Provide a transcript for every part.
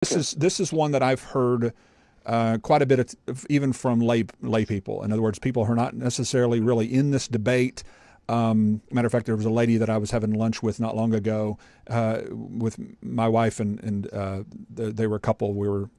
This is one that I've heard quite a bit of, even from lay people. In other words, people who are not necessarily really in this debate. Matter of fact, there was a lady that I was having lunch with not long ago with my wife, and they were a couple. We were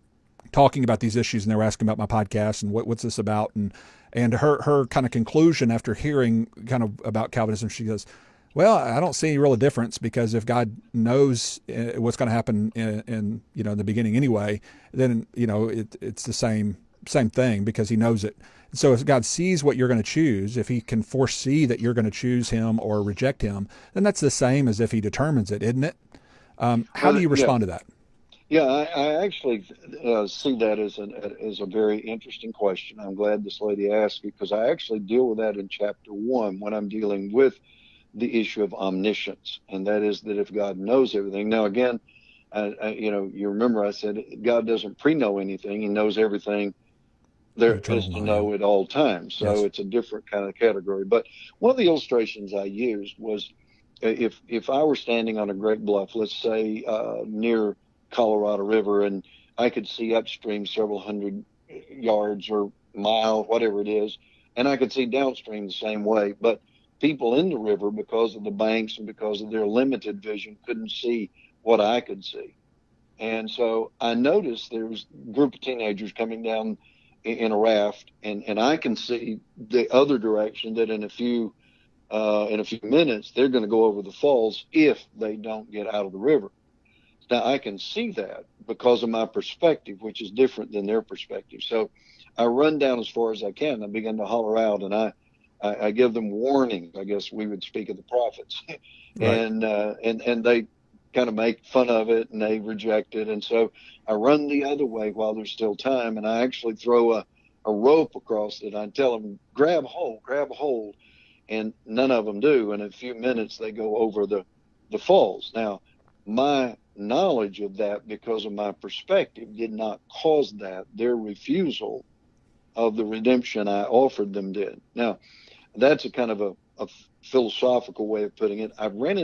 talking about these issues, and they were asking about my podcast and what's this about, and her kind of conclusion after hearing kind of about Calvinism, she goes, well, I don't see any real difference, because if God knows what's going to happen in the beginning anyway, then it's the same thing, because He knows it. So if God sees what you're going to choose, if He can foresee that you're going to choose Him or reject Him, then that's the same as if He determines it, isn't it? How do you respond to that? Yeah, I actually see that as a very interesting question. I'm glad this lady asked it, because I actually deal with that in chapter 1 when I'm dealing with the issue of omniscience, and that is that if God knows everything. Now, again, you remember I said God doesn't pre-know anything; He knows everything there is to know at all times. So Yes. it's a different kind of category. But one of the illustrations I used was if I were standing on a great bluff, let's say near Colorado River, and I could see upstream several hundred yards or mile, whatever it is, and I could see downstream the same way, but people in the river, because of the banks and because of their limited vision, couldn't see what I could see. And so I noticed there was a group of teenagers coming down in a raft, and I can see the other direction, that in a few minutes they're going to go over the falls if they don't get out of the river. Now I can see that because of my perspective, which is different than their perspective. So I run down as far as I can. I begin to holler out, and I give them warnings. I guess we would speak of the prophets, Right. and they kind of make fun of it, and they reject it. And so I run the other way while there's still time, and I actually throw a rope across it. I tell them, grab hold, and none of them do. In a few minutes, they go over the falls. Now, my knowledge of that, because of my perspective, did not cause that. Their refusal of the redemption I offered them did. Now, that's a kind of a philosophical way of putting it. I've ran